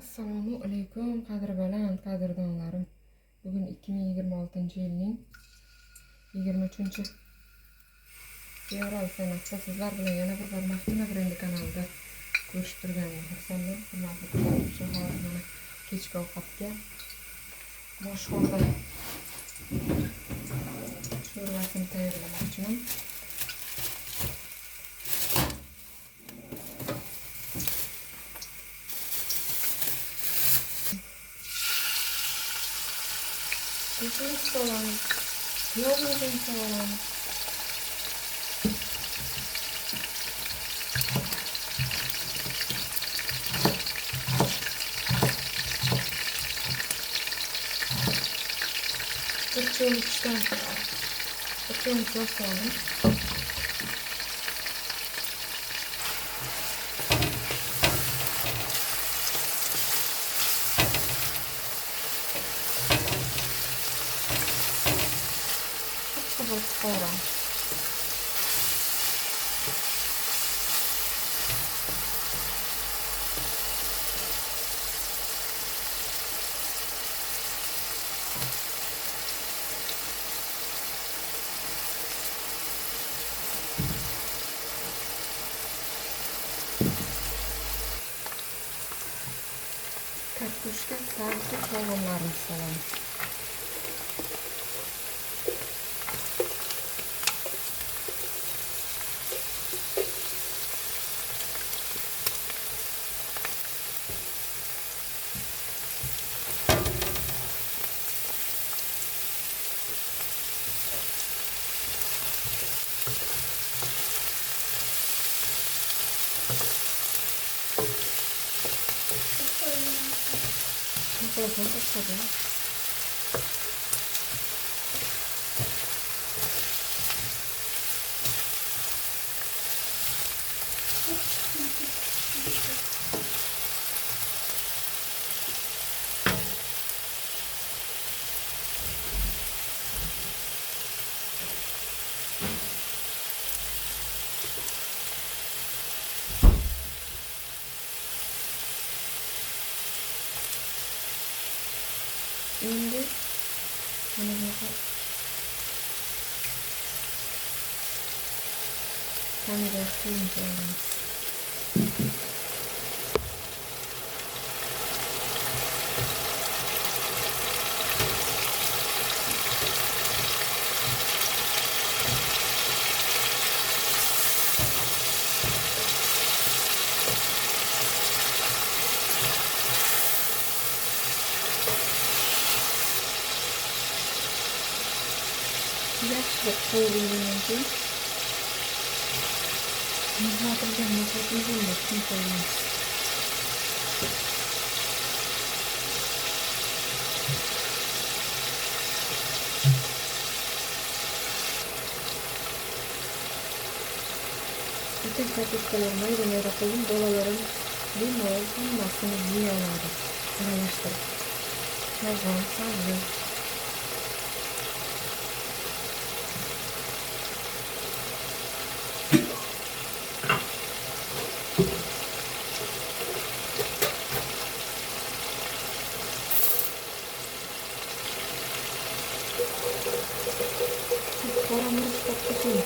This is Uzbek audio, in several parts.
Assalomu alaykum qadri baland qadrdonlarim. Bugun 2026-yilning 23-fevral sanasida sizlar bilan yana bir bor Maxtina brendi kanalida ko'rishib turganimga xursandman. Hurmatli kuzatuvchi, hozir mana kechki ovqatga bosh holda sho'rvasini tayyorlamoqchiman. Kuşunu soğan, yoğurdun soğan. Fırçayı içten soğan. Fırçayı çok soğan. Soğan. Kartoshka sarisi soğanlarını soğan. Telefonu kaçırdım. Şimdi bunu kamera koyacağız. Yaş koyduğumuzun mızraklıca mızraklıca mızraklıca koyuyoruz. Bütün kartuşkalarımı yemeğe koyayım. Dolalarım bilmiyorum olmasını yiyorlar. Araştırıp. Yazan sadece. Karamuru çıkartacağım.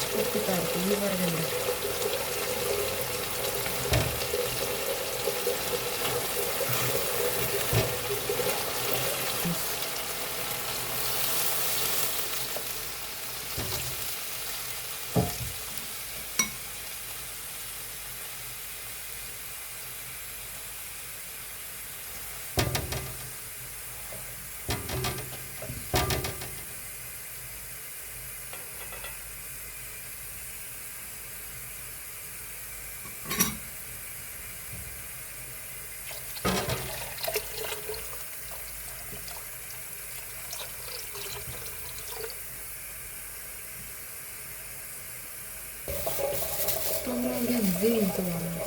Çıkartacağım. İyi var bende. Tomarga vento varmış.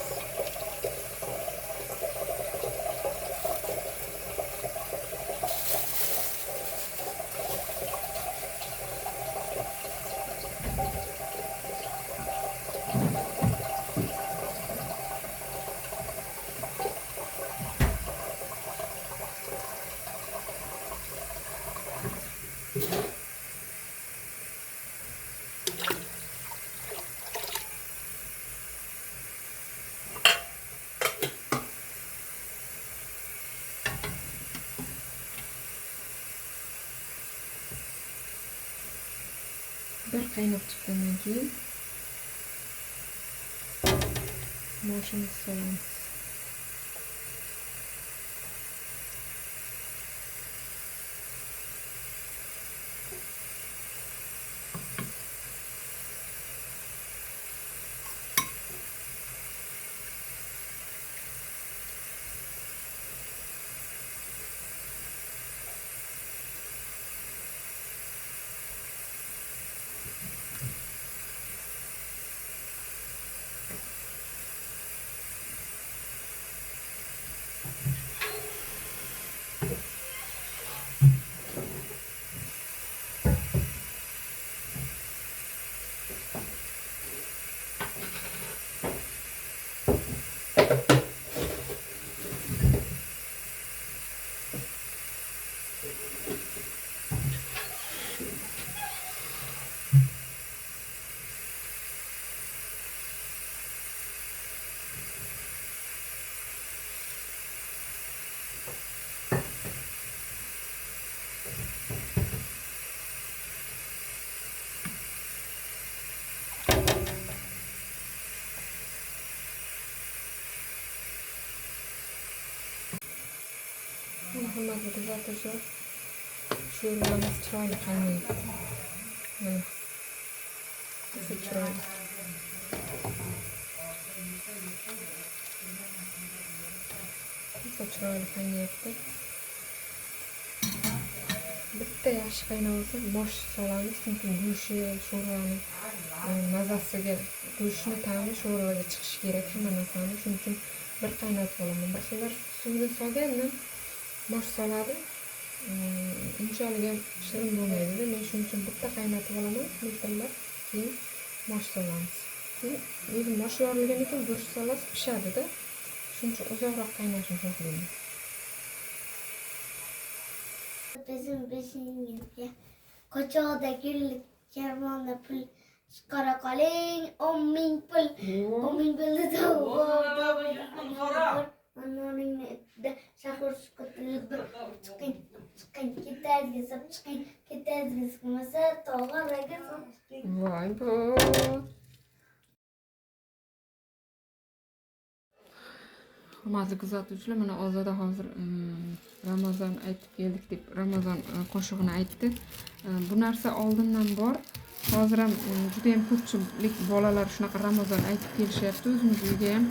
Bir qaynab chiqqandan keyin moshimizni solamiz. Hurmatli kuzatuvchilar, sho'rvamiz chiroyli qaynayapti. Mana shu chiroyli. Shu chiroyli qaynayapti. Bitta yaxshi qaynab olsa bosh solamiz, chunki go'shti sho'rvani mazasiga, go'shtni ta'mi sho'rvaga chiqishi kerak hamma narsani. Shuning uchun bir qaynatib olaman. Ba'zilar suvga solgandan bosh soladi. Unchalik ham shirin bo'lmaydi. Men shuning uchun bitta qaynatib olaman, miltillab, keyin bosh solamiz. Keyin o'zi bosh yorilgandan keyin go'sht solasiz pishadi-da. Shuning uchun uzoqroq qaynashini xohlayman. Bizim beşinci koçada gülük kervanla pul çıkara kaling 10.000 pul 10.000 pulda tavuk annenin de şahır çıkıtılıp çıkın giderdi sap çıkın giderdi sıkmasa tavuk rege sap çıkın. Vay bu. Hurmatli kuzatuvchilar, mana Ozoda hozir Ramazon aytib keldik deb Ramazon qo'shig'ini aytdi. Bu narsa oldindan bor. Hozir ham juda ham ko'pchilik bolalar shunaqa Ramazon aytib kelishyapti. O'zimiz uyga ham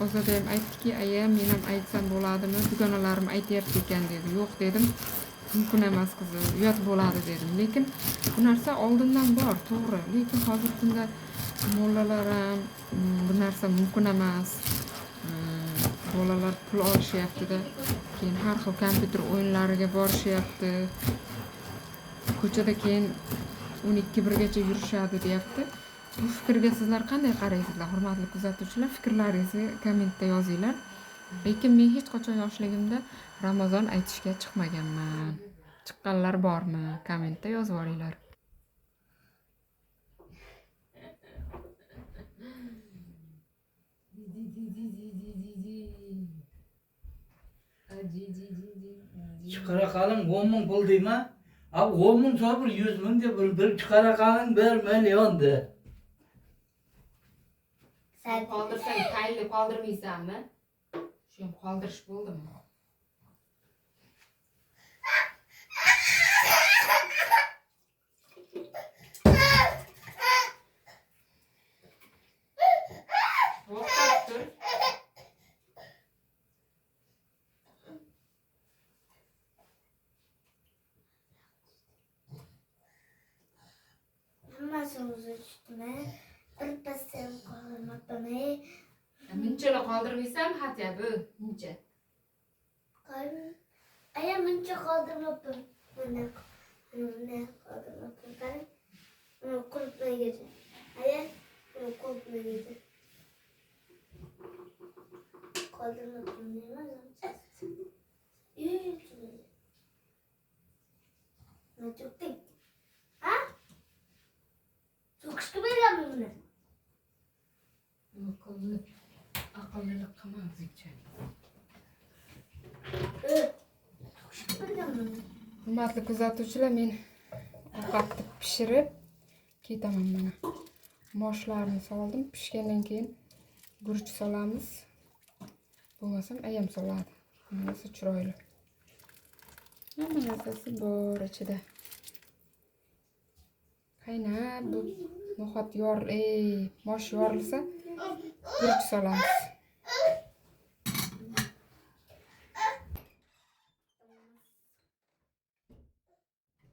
Ozoda ham aytdiki, "Aya, men ham aytsam bo'ladimi? Dugonalarim aytyapti ekan" dedi. "Yo'q" dedim. "Mumkin emas qizim, uyat bo'ladi" dedim. Lekin bu narsa oldindan bor, to'g'ri. Lekin hozirgi kunda mollalar ham bu narsa mumkin emas. Bolalar pul olishyapti-da, keyin har xil kompyuter o'yinlariga borishyapti. Ko'chada keyin 12-1gacha yurishadi deyapti. Bu fikrga sizlar qanday qaraysizlar, hurmatli kuzatuvchilar? Fikrlaringizni kommentda yozinglar. Lekin men hech qachon yoshligimda Ramazon aytishga chiqmaganman. Chiqqanlar bormi? Kommentda yozib olinglar. Çıkara kalın 10.000 pul değil mi? Abi 10.000 sonra 100.000 de bir çıkara kalın 1 milyon de. Sen Qoldirsang, tayinli qoldirmaysanmi? Shu ham qoldirish bo'ldimi? To'xtab tur. hammasimiz üstüne bir pastel koymadığını Munchani qoldirmaysanmi hatya bu? Muncha. koyun. Aya muncha qoldirmabdim. Mana qoldirmabdim. Qarang. Mana qulupnagacha. Aya mana qulupnagacha. Qoldirmabdim nima zamchasi. Ne çöktün? Ha? Çok sıkı veriyorum bunu. Aqllilik qilma o'zingcha. Çok sıkı veriyorum bunu. Hurmatli kuzatuvchilar, men ovqatni pishirib, ketaman mana. Moshlarni soldim. Pishgandan keyin guruch solamiz. Bo'lmasam ayam soladi. Bunisi chiroyli. Hamma narsasi bor ichida. Qaynab bu no'xat mosh yorilsa guruch solamiz.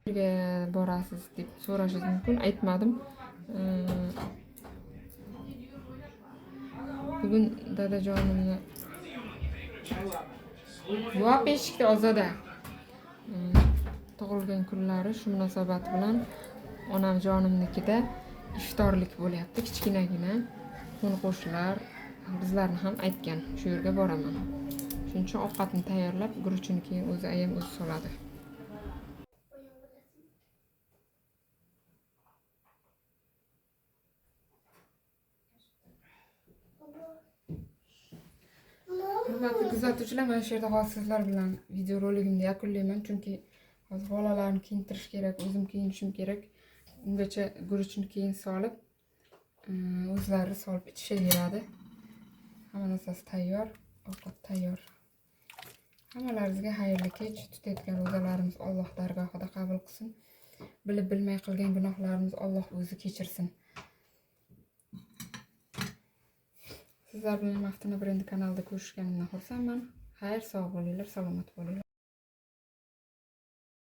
Birga borasiz deb so'rashingiz mumkin. Aytmadim. Bugun dadajonimni yo'q eshikda ozoda. Tug'ilgan kunlari shu munosabat bilan onamjonimnikida iftorlik bo'lyapti, kichkinagina. Qo'ni-qo'shnilar bizlarni ham aytgan, shu yerga boraman. Shuning uchun ovqatni tayyorlab, guruchini keyin o'zi ayam o'zi soladi. Hurmatli kuzatuvchilar, mana shu yerda hozir sizlar bilan videorolikimni yakunlayman, chunki hozir bolalarni kiyintirish kerak, o'zim kiyinishim kerak. Ungacha guruchni keyin solib, o'zlari solib itishaveradi. Hamma narsasi tayyor, ovqat tayyor. Hammalaringizga xayrli kech. Tutayotgan ro'zalarimiz Alloh dargohida qabul qilsin. Bilib bilmay qilgan gunohlarimiz Alloh o'zi kechirsin. Sizlar bilan Maftuna Brendi kanalida ko'rishganimdan xursandman. Xayr, sog' bo'linglar, salomat bo'linglar.